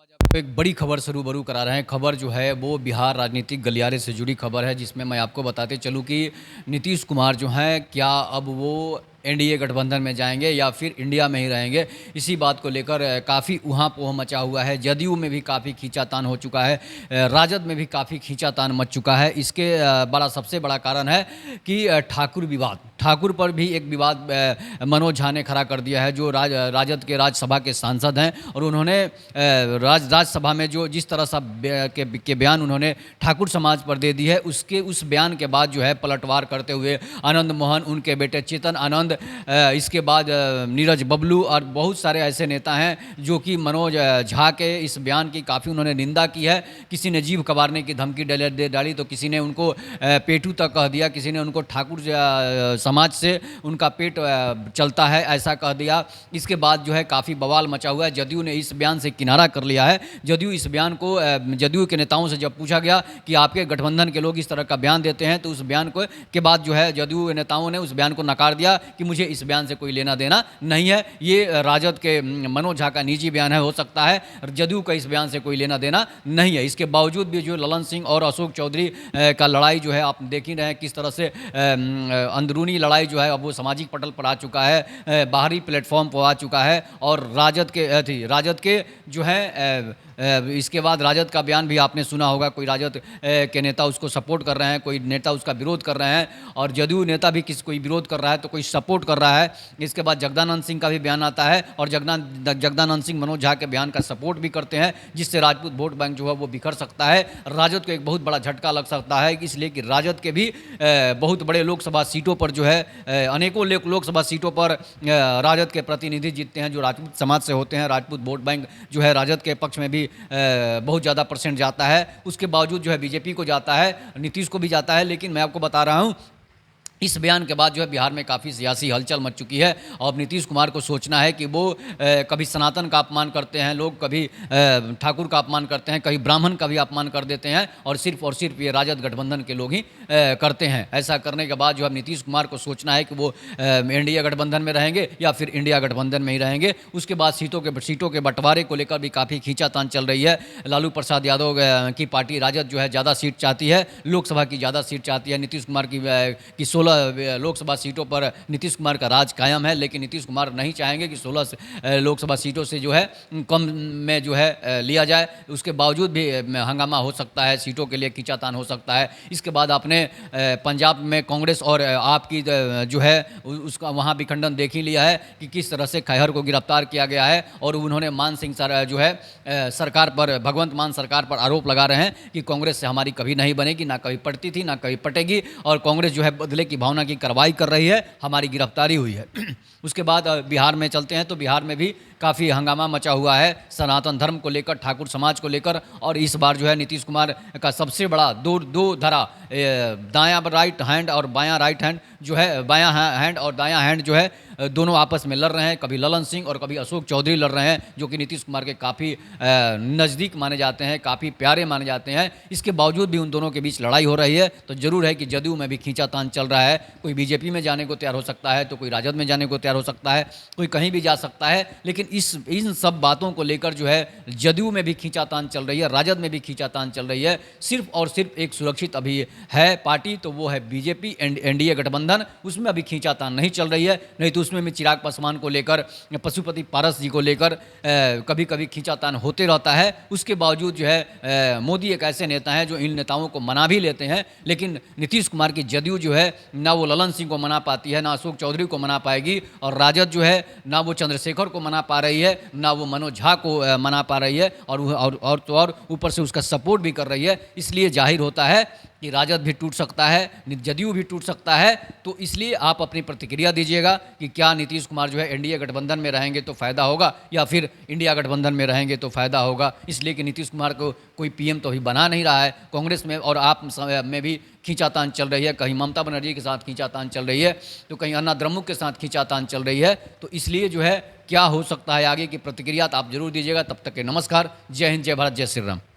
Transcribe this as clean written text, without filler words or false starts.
आज आपको एक बड़ी खबर से रूबरू करा रहे हैं। खबर जो है वो बिहार राजनीतिक गलियारे से जुड़ी खबर है, जिसमें मैं आपको बताते चलूँ कि नीतीश कुमार जो हैं क्या अब वो एनडीए गठबंधन में जाएंगे या फिर इंडिया में ही रहेंगे। इसी बात को लेकर काफ़ी ऊहापोह मचा हुआ है। जदयू में भी काफ़ी खींचातान हो चुका है, राजद में भी काफ़ी खींचातान मच चुका है। इसके सबसे बड़ा कारण है कि ठाकुर विवाद, ठाकुर पर भी एक विवाद मनोज झा ने खड़ा कर दिया है, जो राजद के राज्यसभा के सांसद हैं। और उन्होंने राज्यसभा में जो जिस तरह के बयान उन्होंने ठाकुर समाज पर दे दी है, उस बयान के बाद जो है पलटवार करते हुए आनंद मोहन, उनके बेटे चेतन आनंद, इसके बाद नीरज बबलू और बहुत सारे ऐसे नेता हैं जो कि मनोज झा के इस बयान की काफ़ी उन्होंने निंदा की है। किसी ने जीभ कबारने की धमकी दे डाली, तो किसी ने उनको पेटू तक कह दिया, किसी ने उनको ठाकुर समाज से उनका पेट चलता है ऐसा कह दिया। इसके बाद जो है काफ़ी बवाल मचा हुआ है। जदयू ने इस बयान से किनारा कर लिया है। जदयू इस बयान को जदयू के नेताओं से जब पूछा गया कि आपके गठबंधन के लोग इस तरह का बयान देते हैं, तो उस बयान को के बाद जो है जदयू नेताओं ने उस बयान को नकार दिया कि मुझे इस बयान से कोई लेना देना नहीं है, ये राजद के मनोज झा का निजी बयान है, हो सकता है जदयू का इस बयान से कोई लेना देना नहीं है। इसके बावजूद भी जो ललन सिंह और अशोक चौधरी का लड़ाई जो है आप देख ही रहे हैं किस तरह से अंदरूनी लड़ाई जो है अब वो सामाजिक पटल पर आ चुका है, बाहरी प्लेटफॉर्म पर आ चुका है। और राजद के जो है इसके बाद राजद का बयान भी आपने सुना होगा, कोई राजद के नेता उसको सपोर्ट कर रहे हैं, कोई नेता उसका विरोध कर रहे हैं, और जदयू नेता भी कोई विरोध कर रहा है तो कोई सपोर्ट कर रहा है। इसके बाद जगदानंद सिंह का भी बयान आता है और जगदानंद सिंह मनोज झा के बयान का सपोर्ट भी करते हैं, जिससे राजपूत वोट बैंक जो है वो बिखर सकता है। राजद को एक बहुत बड़ा झटका लग सकता है, इसलिए कि राजद के भी बहुत बड़े लोकसभा सीटों पर जो है अनेकों लोकसभा सीटों पर राजद के प्रतिनिधि जीतते हैं जो राजपूत समाज से होते हैं। राजपूत वोट बैंक जो है राजद के पक्ष में भी बहुत ज़्यादा परसेंट जाता है। उसके बावजूद जो है बीजेपी को जाता है, नीतीश को भी जाता है। लेकिन मैं आपको बता रहा हूँ इस बयान के बाद जो है बिहार में काफ़ी सियासी हलचल मच चुकी है। और नीतीश कुमार को सोचना है कि वो कभी सनातन का अपमान करते हैं लोग, कभी ठाकुर का अपमान करते हैं, कभी ब्राह्मण का भी अपमान कर देते हैं, और सिर्फ ये राजद गठबंधन के लोग ही करते हैं। ऐसा करने के बाद जो है नीतीश कुमार को सोचना है कि वो एनडीए गठबंधन में रहेंगे या फिर इंडिया गठबंधन में ही रहेंगे। उसके बाद सीटों के बंटवारे को लेकर भी काफ़ी खींचातान चल रही है। लालू प्रसाद यादव की पार्टी राजद जो है ज़्यादा सीट चाहती है, लोकसभा की ज़्यादा सीट चाहती है। नीतीश कुमार की 16 लोकसभा सीटों पर नीतीश कुमार का राज कायम है, लेकिन नीतीश कुमार नहीं चाहेंगे कि 16 लोकसभा सीटों से जो है कम में जो है लिया जाए। उसके बावजूद भी हंगामा हो सकता है, सीटों के लिए खींचातान हो सकता है। इसके बाद आपने पंजाब में कांग्रेस और आप की जो है उसका वहाँ भी खंडन देख ही लिया है कि किस तरह से खैहर को गिरफ्तार किया गया है, और उन्होंने मान सिंह जो है सरकार पर, भगवंत मान सरकार पर आरोप लगा रहे हैं कि कांग्रेस से हमारी कभी नहीं बनेगी, ना कभी पटती थी ना कभी पटेगी, और कांग्रेस जो है बदले की भावना की कार्रवाई कर रही है, हमारी गिरफ्तारी हुई है। उसके बाद बिहार में चलते हैं तो बिहार में भी काफ़ी हंगामा मचा हुआ है सनातन धर्म को लेकर, ठाकुर समाज को लेकर। और इस बार जो है नीतीश कुमार का सबसे बड़ा दो धरा, दायां राइट हैंड और बायां राइट हैंड जो है, बायां हैंड और दायां हैंड जो है दोनों आपस में लड़ रहे हैं। कभी ललन सिंह और कभी अशोक चौधरी लड़ रहे हैं, जो कि नीतीश कुमार के काफ़ी नज़दीक माने जाते हैं, काफ़ी प्यारे माने जाते हैं। इसके बावजूद भी उन दोनों के बीच लड़ाई हो रही है। तो जरूर है कि जदयू में भी खींचातान चल रहा है। कोई बीजेपी में जाने को तैयार हो सकता है, तो कोई राजद में जाने को तैयार हो सकता है, कोई कहीं भी जा सकता है। लेकिन इन सब बातों को लेकर जो है जदयू में भी खींचातान चल रही है, राजद में भी खींचातान चल रही है। सिर्फ और सिर्फ एक सुरक्षित अभी है पार्टी, तो वो है बीजेपी, एनडीए गठबंधन। उसमें अभी खींचातान नहीं चल रही है, नहीं तो उसमें भी चिराग पासवान को लेकर, पशुपति पारस जी को लेकर कभी कभी खींचातान होते रहता है। उसके बावजूद जो है मोदी एक ऐसे नेता हैं जो इन नेताओं को मना भी लेते हैं। लेकिन नीतीश कुमार की जदयू जो है ना वो ललन सिंह को मना पाती है, ना अशोक चौधरी को मना पाएगी, और राजद जो है ना वो चंद्रशेखर को मना पा रही है, ना वो मनोज झा को मना पा रही है, और ऊपर से उसका सपोर्ट भी कर रही है। इसलिए जाहिर होता है कि राजद भी टूट सकता है, जदयू भी टूट सकता है। तो इसलिए आप अपनी प्रतिक्रिया दीजिएगा कि क्या नीतीश कुमार जो है एनडीए गठबंधन में रहेंगे तो फ़ायदा होगा, या फिर इंडिया गठबंधन में रहेंगे तो फ़ायदा होगा। इसलिए कि नीतीश कुमार को कोई पीएम तो अभी बना नहीं रहा है। कांग्रेस में और आप में भी खींचातान चल रही है, कहीं ममता बनर्जी के साथ खींचातान चल रही है, तो कहीं अन्ना द्रमुक के साथ खींचातान चल रही है। तो इसलिए जो है क्या हो सकता है आगे की प्रतिक्रिया आप जरूर दीजिएगा। तब तक के नमस्कार, जय हिंद, जय भारत, जय श्री राम।